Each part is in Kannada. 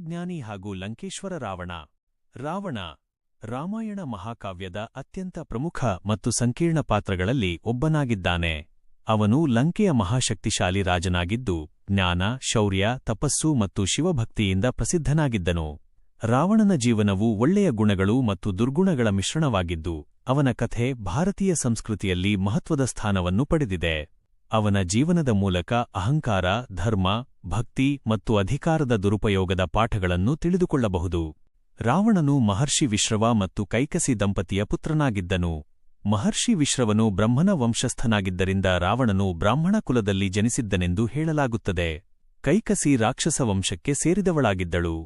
ಮಹಾಜ್ಞಾನಿ ಹಾಗೂ ಲಂಕೇಶ್ವರ ರಾವಣ. ರಾವಣ ರಾಮಾಯಣ ಮಹಾಕಾವ್ಯದ ಅತ್ಯಂತ ಪ್ರಮುಖ ಮತ್ತು ಸಂಕೀರ್ಣ ಪಾತ್ರಗಳಲ್ಲಿ ಒಬ್ಬನಾಗಿದ್ದಾನೆ. ಅವನು ಲಂಕೆಯ ಮಹಾಶಕ್ತಿಶಾಲಿ ರಾಜನಾಗಿದ್ದು, ಜ್ಞಾನ, ಶೌರ್ಯ, ತಪಸ್ಸು ಮತ್ತು ಶಿವಭಕ್ತಿಯಿಂದ ಪ್ರಸಿದ್ಧನಾಗಿದ್ದನು. ರಾವಣನ ಜೀವನವು ಒಳ್ಳೆಯ ಗುಣಗಳು ಮತ್ತು ದುರ್ಗುಣಗಳ ಮಿಶ್ರಣವಾಗಿದ್ದು, ಅವನ ಕಥೆ ಭಾರತೀಯ ಸಂಸ್ಕೃತಿಯಲ್ಲಿ ಮಹತ್ವದ ಸ್ಥಾನವನ್ನು ಪಡೆದಿದೆ. ಅವನ ಜೀವನದ ಮೂಲಕ ಅಹಂಕಾರ, ಧರ್ಮ, ಭಕ್ತಿ ಮತ್ತು ಅಧಿಕಾರದ ದುರುಪಯೋಗದ ಪಾಠಗಳನ್ನು ತಿಳಿದುಕೊಳ್ಳಬಹುದು. ರಾವಣನು ಮಹರ್ಷಿ ವಿಶ್ರವ ಮತ್ತು ಕೈಕಸಿ ದಂಪತಿಯ ಪುತ್ರನಾಗಿದ್ದನು. ಮಹರ್ಷಿ ವಿಶ್ರವನು ಬ್ರಹ್ಮನ ವಂಶಸ್ಥನಾಗಿದ್ದರಿಂದ ರಾವಣನು ಬ್ರಾಹ್ಮಣ ಕುಲದಲ್ಲಿ ಜನಿಸಿದ್ದನೆಂದು ಹೇಳಲಾಗುತ್ತದೆ. ಕೈಕಸಿ ರಾಕ್ಷಸ ವಂಶಕ್ಕೆ ಸೇರಿದವಳಾಗಿದ್ದಳು.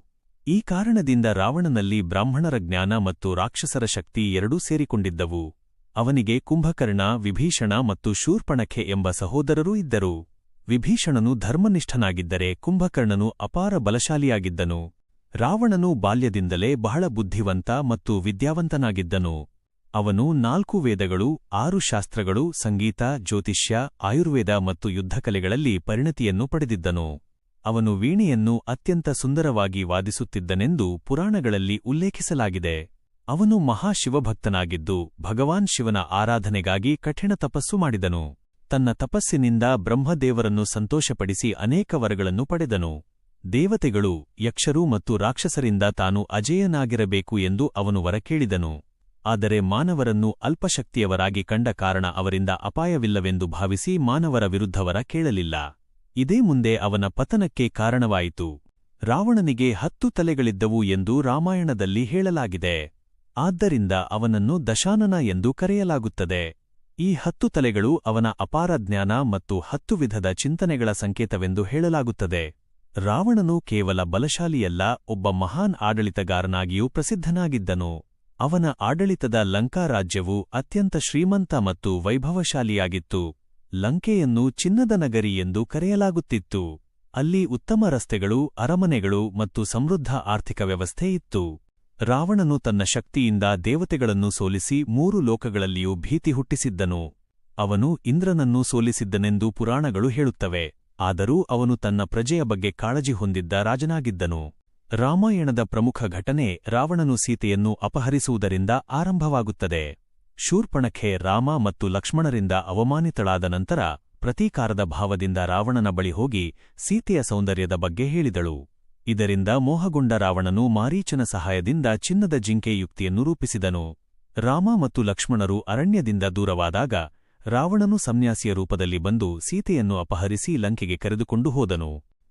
ಈ ಕಾರಣದಿಂದ ರಾವಣನಲ್ಲಿ ಬ್ರಾಹ್ಮಣರ ಜ್ಞಾನ ಮತ್ತು ರಾಕ್ಷಸರ ಶಕ್ತಿ ಎರಡೂ ಸೇರಿಕೊಂಡಿದ್ದವು. ಅವನಿಗೆ ಕುಂಭಕರ್ಣ, ವಿಭೀಷಣ ಮತ್ತು ಶೂರ್ಪಣಖೆ ಎಂಬ ಸಹೋದರರೂ ಇದ್ದರು. ವಿಭೀಷಣನು ಧರ್ಮನಿಷ್ಠನಾಗಿದ್ದರೆ ಕುಂಭಕರ್ಣನು ಅಪಾರ ಬಲಶಾಲಿಯಾಗಿದ್ದನು. ರಾವಣನು ಬಾಲ್ಯದಿಂದಲೇ ಬಹಳ ಬುದ್ಧಿವಂತ ಮತ್ತು ವಿದ್ಯಾವಂತನಾಗಿದ್ದನು. ಅವನು 4 ವೇದಗಳು, 6 ಶಾಸ್ತ್ರಗಳು, ಸಂಗೀತ, ಜ್ಯೋತಿಷ್ಯ, ಆಯುರ್ವೇದ ಮತ್ತು ಯುದ್ಧಕಲೆಗಳಲ್ಲಿ ಪರಿಣತಿಯನ್ನು ಪಡೆದಿದ್ದನು. ಅವನು ವೀಣೆಯನ್ನು ಅತ್ಯಂತ ಸುಂದರವಾಗಿ ವಾದಿಸುತ್ತಿದ್ದನೆಂದು ಪುರಾಣಗಳಲ್ಲಿ ಉಲ್ಲೇಖಿಸಲಾಗಿದೆ. ಅವನು ಮಹಾಶಿವಭಕ್ತನಾಗಿದ್ದು, ಭಗವಾನ್ ಶಿವನ ಆರಾಧನೆಗಾಗಿ ಕಠಿಣ ತಪಸ್ಸು ಮಾಡಿದನು. ತನ್ನ ತಪಸ್ಸಿನಿಂದ ಬ್ರಹ್ಮದೇವರನ್ನು ಸಂತೋಷಪಡಿಸಿ ಅನೇಕ ವರಗಳನ್ನು ಪಡೆದನು. ದೇವತೆಗಳು, ಯಕ್ಷರು ಮತ್ತು ರಾಕ್ಷಸರಿಂದ ತಾನು ಅಜೇಯನಾಗಿರಬೇಕು ಎಂದು ಅವನು ವರ ಕೇಳಿದನು. ಆದರೆ ಮಾನವರನ್ನು ಅಲ್ಪಶಕ್ತಿಯವರಾಗಿ ಕಂಡ ಕಾರಣ ಅವರಿಂದ ಅಪಾಯವಿಲ್ಲವೆಂದು ಭಾವಿಸಿ ಮಾನವರ ವಿರುದ್ಧ ವರ ಕೇಳಲಿಲ್ಲ. ಇದೇ ಮುಂದೆ ಅವನ ಪತನಕ್ಕೆ ಕಾರಣವಾಯಿತು. ರಾವಣನಿಗೆ 10 ತಲೆಗಳಿದ್ದವು ಎಂದು ರಾಮಾಯಣದಲ್ಲಿ ಹೇಳಲಾಗಿದೆ. ಆದ್ದರಿಂದ ಅವನನ್ನು ದಶಾನನ ಎಂದು ಕರೆಯಲಾಗುತ್ತದೆ. ಈ 10 ತಲೆಗಳು ಅವನ ಅಪಾರ ಜ್ಞಾನ ಮತ್ತು 10 ವಿಧದ ಚಿಂತನೆಗಳ ಸಂಕೇತವೆಂದು ಹೇಳಲಾಗುತ್ತದೆ. ರಾವಣನು ಕೇವಲ ಬಲಶಾಲಿಯಲ್ಲ, ಒಬ್ಬ ಮಹಾನ್ ಆಡಳಿತಗಾರನಾಗಿಯೂ ಪ್ರಸಿದ್ಧನಾಗಿದ್ದನು. ಅವನ ಆಡಳಿತದ ಲಂಕಾ ರಾಜ್ಯವು ಅತ್ಯಂತ ಶ್ರೀಮಂತ ಮತ್ತು ವೈಭವಶಾಲಿಯಾಗಿತ್ತು. ಲಂಕೆಯನ್ನು ಚಿನ್ನದ ನಗರಿ ಎಂದು ಕರೆಯಲಾಗುತ್ತಿತ್ತು. ಅಲ್ಲಿ ಉತ್ತಮ ರಸ್ತೆಗಳು, ಅರಮನೆಗಳು ಮತ್ತು ಸಮೃದ್ಧ ಆರ್ಥಿಕ ವ್ಯವಸ್ಥೆ ಇತ್ತು. ರಾವಣನು ತನ್ನ ಶಕ್ತಿಯಿಂದ ದೇವತೆಗಳನ್ನು ಸೋಲಿಸಿ 3 ಲೋಕಗಳಲ್ಲಿಯೂ ಭೀತಿ ಹುಟ್ಟಿಸಿದ್ದನು. ಅವನು ಇಂದ್ರನನ್ನೂ ಸೋಲಿಸಿದ್ದನೆಂದು ಪುರಾಣಗಳು ಹೇಳುತ್ತವೆ. ಆದರೂ ಅವನು ತನ್ನ ಪ್ರಜೆಯ ಬಗ್ಗೆ ಕಾಳಜಿ ಹೊಂದಿದ್ದ ರಾಜನಾಗಿದ್ದನು. ರಾಮಾಯಣದ ಪ್ರಮುಖ ಘಟನೆ ರಾವಣನು ಸೀತೆಯನ್ನು ಅಪಹರಿಸುವುದರಿಂದ ಆರಂಭವಾಗುತ್ತದೆ. ಶೂರ್ಪಣಖೆ ರಾಮ ಮತ್ತು ಲಕ್ಷ್ಮಣರಿಂದ ಅವಮಾನಿತಳಾದ ನಂತರ ಪ್ರತೀಕಾರದ ಭಾವದಿಂದ ರಾವಣನ ಬಳಿ ಹೋಗಿ ಸೀತೆಯ ಸೌಂದರ್ಯದ ಬಗ್ಗೆ ಹೇಳಿದಳು. ಇದರಿಂದ ಮೋಹಗೊಂಡ ರಾವಣನು ಮಾರೀಚನ ಸಹಾಯದಿಂದ ಚಿನ್ನದ ಜಿಂಕೆ ಯುಕ್ತಿಯನ್ನು ರೂಪಿಸಿದನು. ರಾಮ ಮತ್ತು ಲಕ್ಷ್ಮಣರು ಅರಣ್ಯದಿಂದ ದೂರವಾದಾಗ ರಾವಣನು ಸನ್ಯಾಸಿಯ ರೂಪದಲ್ಲಿ ಬಂದು ಸೀತೆಯನ್ನು ಅಪಹರಿಸಿ ಲಂಕೆಗೆ ಕರೆದುಕೊಂಡು ಹೋದನು.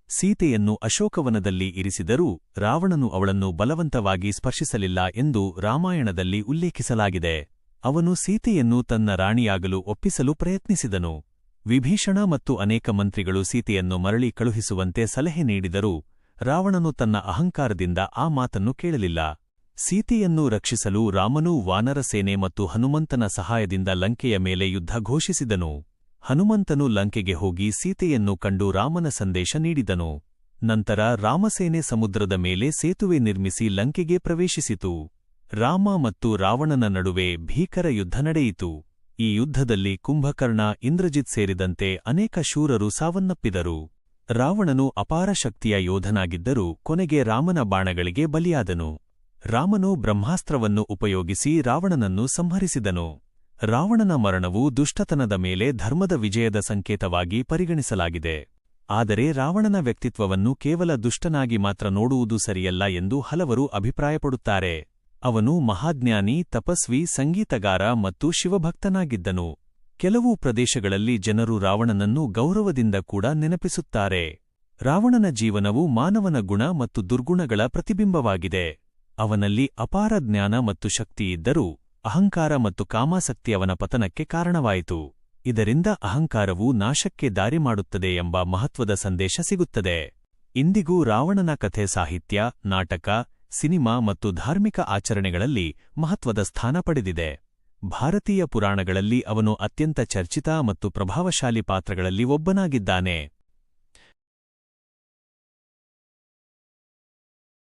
ಸೀತೆಯನ್ನು ಅಶೋಕವನದಲ್ಲಿ ಇರಿಸಿದರೂ ರಾವಣನು ಅವಳನ್ನು ಬಲವಂತವಾಗಿ ಸ್ಪರ್ಶಿಸಲಿಲ್ಲ ಎಂದು ರಾಮಾಯಣದಲ್ಲಿ ಉಲ್ಲೇಖಿಸಲಾಗಿದೆ. ಅವನು ಸೀತೆಯನ್ನು ತನ್ನ ರಾಣಿಯಾಗಲು ಒಪ್ಪಿಸಲು ಪ್ರಯತ್ನಿಸಿದನು. ವಿಭೀಷಣ ಮತ್ತು ಅನೇಕ ಮಂತ್ರಿಗಳು ಸೀತೆಯನ್ನು ಮರಳಿ ಕಳುಹಿಸುವಂತೆ ಸಲಹೆ ನೀಡಿದರೂ ರಾವಣನು ತನ್ನ ಅಹಂಕಾರದಿಂದ ಆ ಮಾತನ್ನು ಕೇಳಲಿಲ್ಲ. ಸೀತೆಯನ್ನು ರಕ್ಷಿಸಲು ರಾಮನೂ ವಾನರ ಸೇನೆ ಮತ್ತು ಹನುಮಂತನ ಸಹಾಯದಿಂದ ಲಂಕೆಯ ಮೇಲೆ ಯುದ್ಧ ಘೋಷಿಸಿದನು. ಹನುಮಂತನು ಲಂಕೆಗೆ ಹೋಗಿ ಸೀತೆಯನ್ನು ಕಂಡು ರಾಮನ ಸಂದೇಶ ನೀಡಿದನು. ನಂತರ ರಾಮಸೇನೆ ಸಮುದ್ರದ ಮೇಲೆ ಸೇತುವೆ ನಿರ್ಮಿಸಿ ಲಂಕೆಗೆ ಪ್ರವೇಶಿಸಿತು. ರಾಮ ಮತ್ತು ರಾವಣನ ನಡುವೆ ಭೀಕರ ಯುದ್ಧ ನಡೆಯಿತು. ಈ ಯುದ್ಧದಲ್ಲಿ ಕುಂಭಕರ್ಣ, ಇಂದ್ರಜಿತ್ ಸೇರಿದಂತೆ ಅನೇಕ ಶೂರರು ಸಾವನ್ನಪ್ಪಿದರು. ರಾವಣನು ಅಪಾರ ಶಕ್ತಿಯ ಯೋಧನಾಗಿದ್ದರೂ ಕೊನೆಗೆ ರಾಮನ ಬಾಣಗಳಿಗೆ ಬಲಿಯಾದನು. ರಾಮನು ಬ್ರಹ್ಮಾಸ್ತ್ರವನ್ನು ಉಪಯೋಗಿಸಿ ರಾವಣನನ್ನು ಸಂಹರಿಸಿದನು. ರಾವಣನ ಮರಣವು ದುಷ್ಟತನದ ಮೇಲೆ ಧರ್ಮದ ವಿಜಯದ ಸಂಕೇತವಾಗಿ ಪರಿಗಣಿಸಲಾಗಿದೆ. ಆದರೆ ರಾವಣನ ವ್ಯಕ್ತಿತ್ವವನ್ನು ಕೇವಲ ದುಷ್ಟನಾಗಿ ಮಾತ್ರ ನೋಡುವುದು ಸರಿಯಲ್ಲ ಎಂದು ಹಲವರು ಅಭಿಪ್ರಾಯಪಡುತ್ತಾರೆ. ಅವನು ಮಹಾಜ್ಞಾನಿ, ತಪಸ್ವಿ, ಸಂಗೀತಗಾರ ಮತ್ತು ಶಿವಭಕ್ತನಾಗಿದ್ದನು. ಕೆಲವು ಪ್ರದೇಶಗಳಲ್ಲಿ ಜನರು ರಾವಣನನ್ನು ಗೌರವದಿಂದ ಕೂಡ ನೆನಪಿಸುತ್ತಾರೆ. ರಾವಣನ ಜೀವನವು ಮಾನವನ ಗುಣ ಮತ್ತು ದುರ್ಗುಣಗಳ ಪ್ರತಿಬಿಂಬವಾಗಿದೆ. ಅವನಲ್ಲಿ ಅಪಾರ ಜ್ಞಾನ ಮತ್ತು ಶಕ್ತಿಯಿದ್ದರೂ ಅಹಂಕಾರ ಮತ್ತು ಕಾಮಾಸಕ್ತಿ ಅವನ ಪತನಕ್ಕೆ ಕಾರಣವಾಯಿತು. ಇದರಿಂದ ಅಹಂಕಾರವು ನಾಶಕ್ಕೆ ದಾರಿ ಮಾಡುತ್ತದೆ ಎಂಬ ಮಹತ್ವದ ಸಂದೇಶ ಸಿಗುತ್ತದೆ. ಇಂದಿಗೂ ರಾವಣನ ಕಥೆ ಸಾಹಿತ್ಯ, ನಾಟಕ, ಸಿನಿಮಾ ಮತ್ತು ಧಾರ್ಮಿಕ ಆಚರಣೆಗಳಲ್ಲಿ ಮಹತ್ವದ ಸ್ಥಾನ ಪಡೆದಿದೆ. ಭಾರತೀಯ ಪುರಾಣಗಳಲ್ಲಿ ಅವನು ಅತ್ಯಂತ ಚರ್ಚಿತ ಮತ್ತು ಪ್ರಭಾವಶಾಲಿ ಪಾತ್ರಗಳಲ್ಲಿ ಒಬ್ಬನಾಗಿದ್ದಾನೆ.